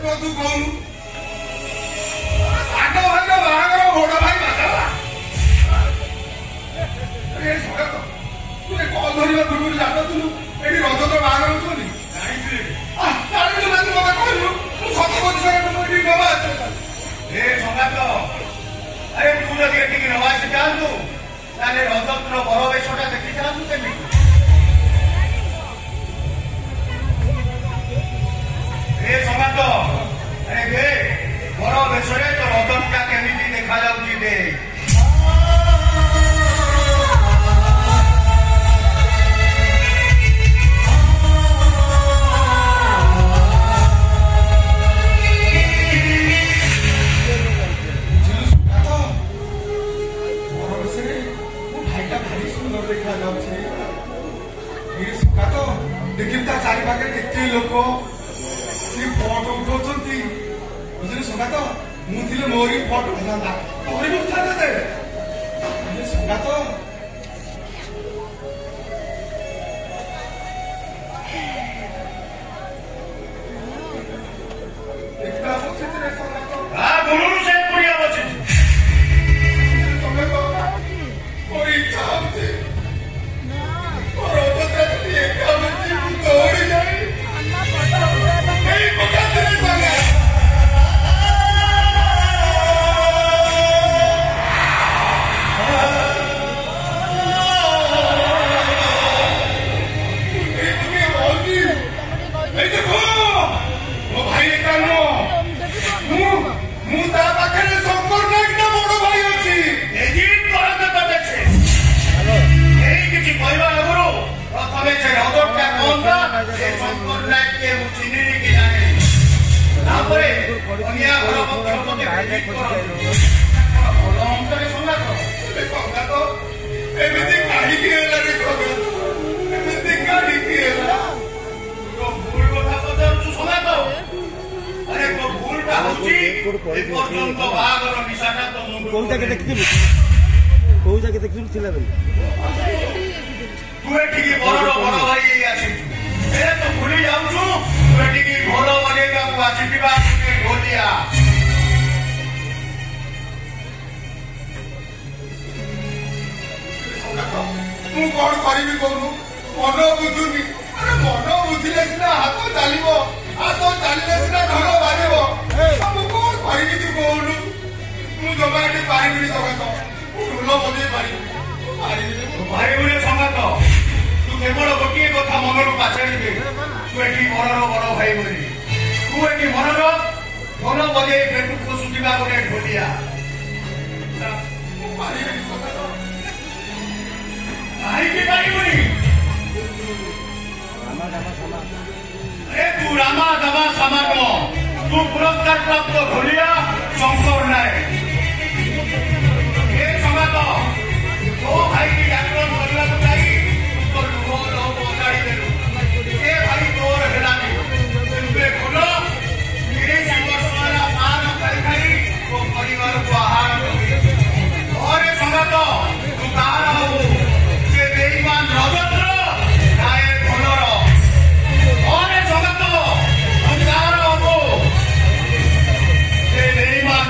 तू कौन आग भाग बाहागर बड़ भाई माता अरे सका तो तू कौन धरिबा पूर्व जातलु एडी रजत बाहागर होतनी जानिथि जानिथि ना तू मते कहलु तू सत कोछि तू एडी नवा ए संगात अरे तू जदि एटिकी नवा सिखांतु ताले रजतर बड़ बेशटा देखि जातु केमिति ए समाज अरे दे बड़ बेशरे तो रजतटा केमिति देखा जाउची दे देखिए चारि पाखे केते लोक फटो उठाउछन्ति बुझिले संगात मुथिले मोरी फटो उठान्ता तोरी भी उठा दे बुझिले संगात देखला बसितरे संगात आ गुरुनु से पुरिया बसित संगात मोरी चाहते और ओतते ये काम जी तोड़ी जाए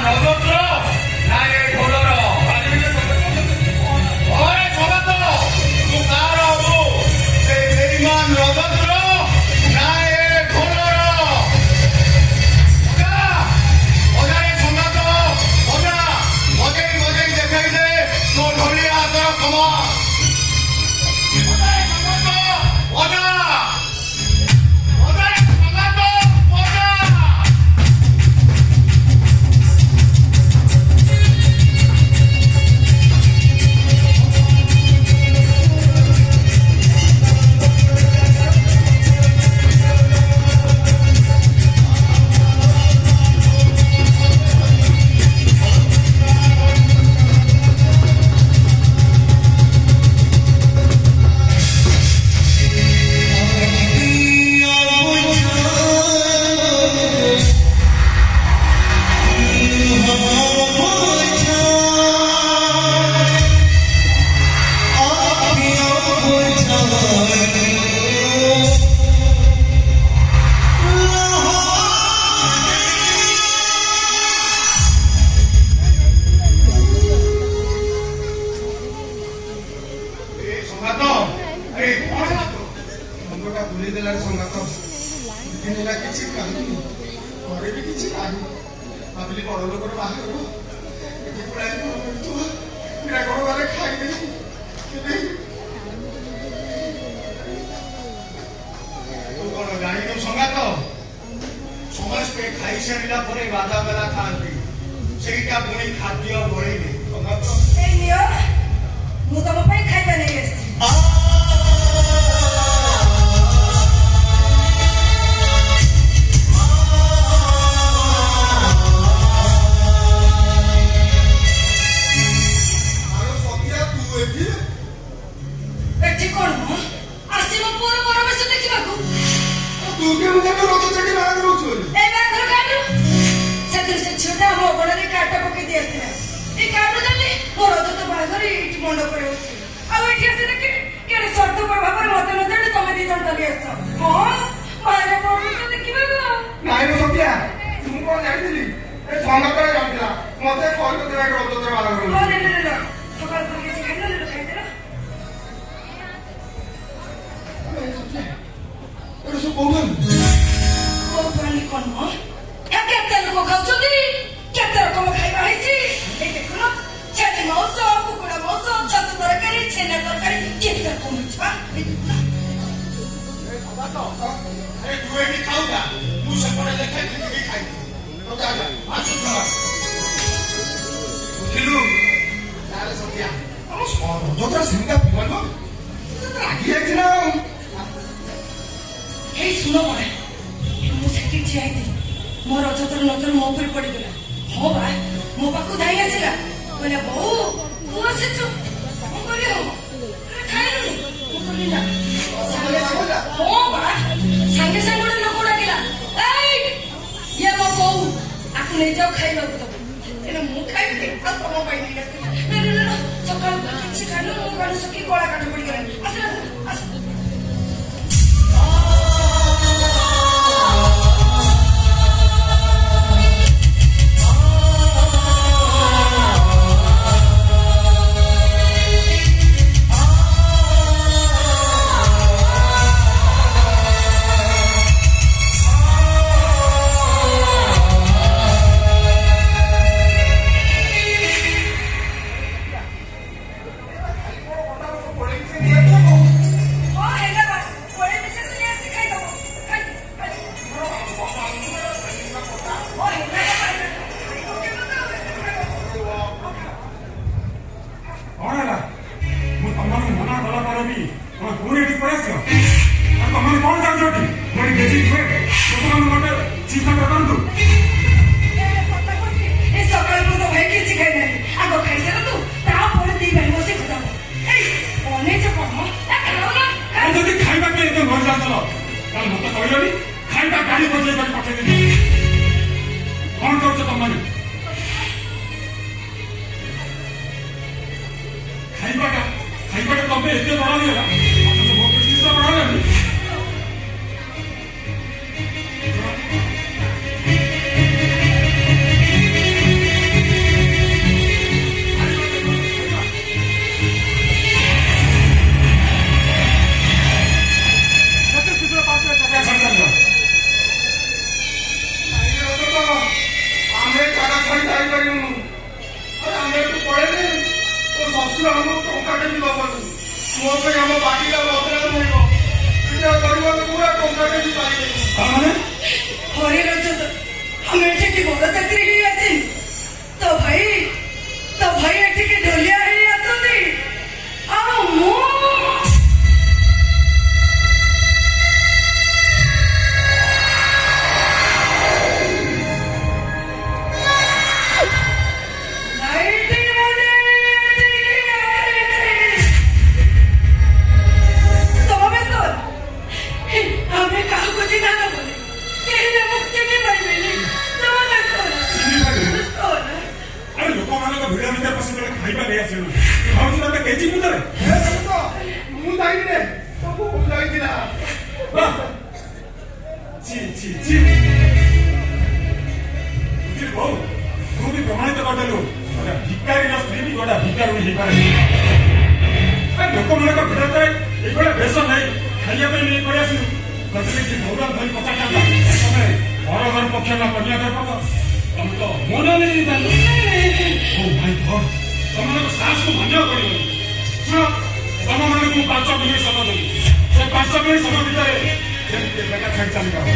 Rajatra ଭାବିଲି ବଡ଼ ଲୋକର ବାହାଘର ପିଲା କଣ ଗଲେ ଖାଇଦେବି ତୁ କଣ ଜାଣିନୁ ସଙ୍ଗାତ ସମସ୍ତେ ଖାଇସାରିଲା ପରେ ବାଦା ବେଲା ଖାଆନ୍ତି ସେଇଟା ପୁଣି ଖାଦ୍ୟ ବଳେଇବେ ସଙ୍ଗାତ ମୁଁ ତମ ପାଇଁ ଖାଇବା ନେଇ ଆସିଛି ଖାଇବା ପାଇଁ ନେଇ ପଳେଇ ଆସିଲୁ। बरगर पक्ष ना कन्याकर पक्ष तुम तो मन नहीं ओ माय गॉड तुम लोग सास को धन्य करी सुनो तुम मैंने को 5 मिनट समय देली से 5 मिनट समय भीतर जेमती जगह छाड़ चली जाओ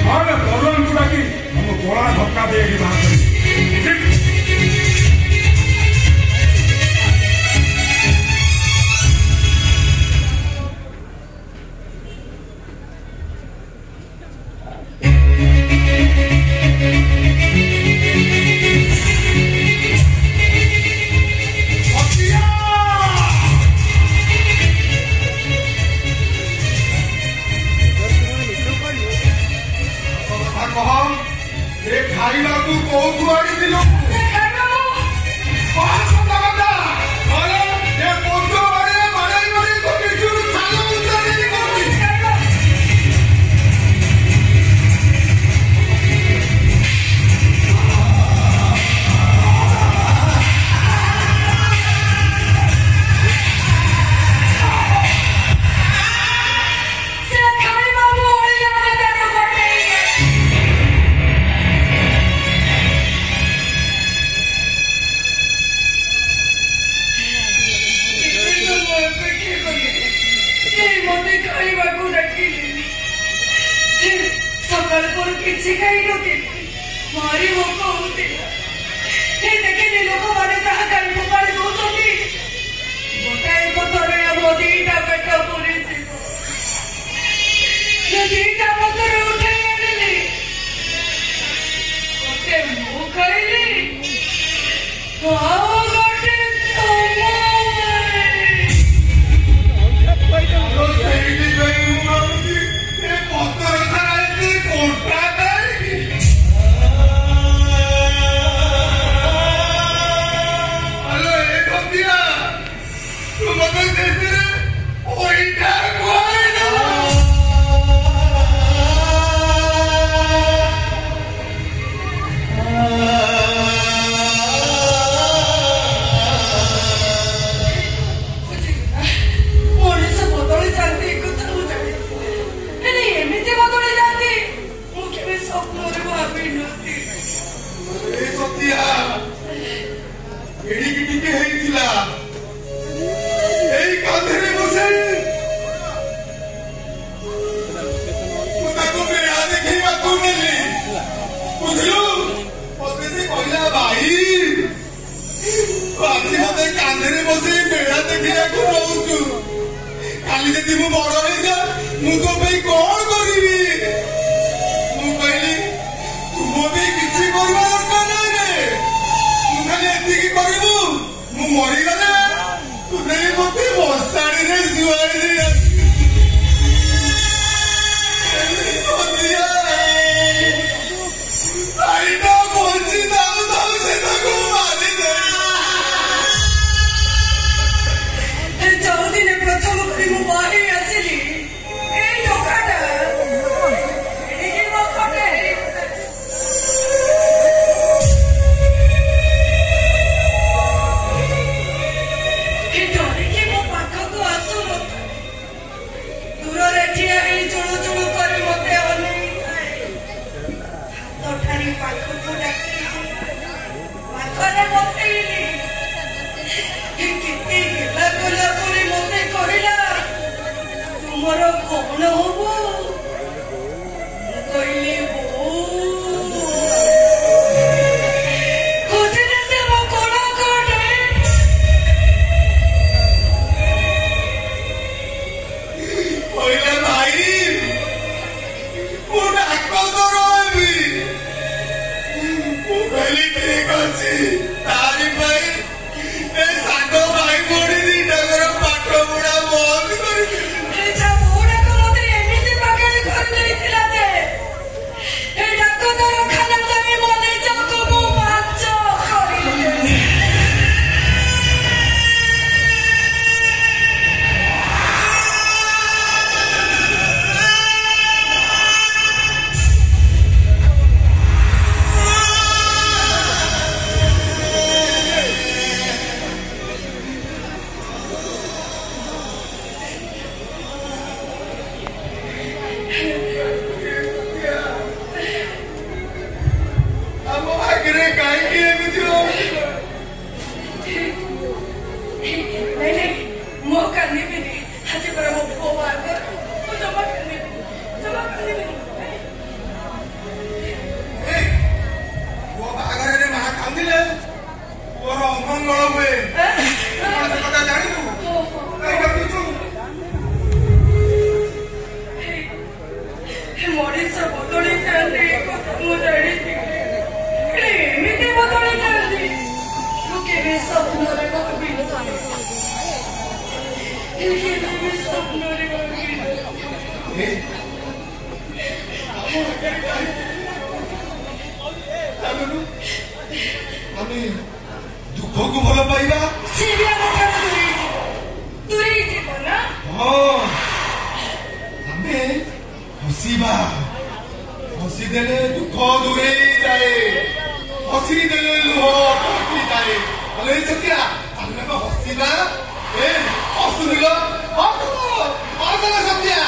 नहले बरुआन को डाकी हम गोला धक्का दे बाहर करी खाइबा तू कौतु आड़ी दिलो ନଥିଲେ ମୋର ଅମଙ୍ଗଳ ହୁଏ କଣ ସେ କଥା ଜାଣିଛୁ କାଇଁ ଡାକୁଛୁ ମଣିଷ ବଦଳି ଯାଆନ୍ତି ମୁଁ ଜାଣିଛି ଏମିତି ବଦଳି ଯାଆନ୍ତି ମୁଁ କେବେ ସ୍ୱପ୍ନରେ ଭାବିନି କେବେ ସ୍ୱପ୍ନରେ ଭାବିନି ଆମେ ଦୁଃଖକୁ ଭଲ ପାଇବା ସେ ବି ଆମ ଠାରୁ ଦୂରେଇ ଯିବ ନା ହଁ ଆମେ ହସିବା ହସିଦେଲେ ଦୁଃଖ ଦୂରେଇ ଯାଏ ହସିଦେଲେ ଲୁହ କଟିଯାଏ ହେଲେ ସତ୍ୟା ଆମେ ହସିବା ହସୁନିଲ ହସ ସତ୍ୟା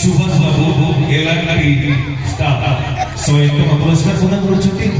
सुभाष बाबू एलआरटी स्टाफ स्वयं पुरस्कार प्रदान करुछंती।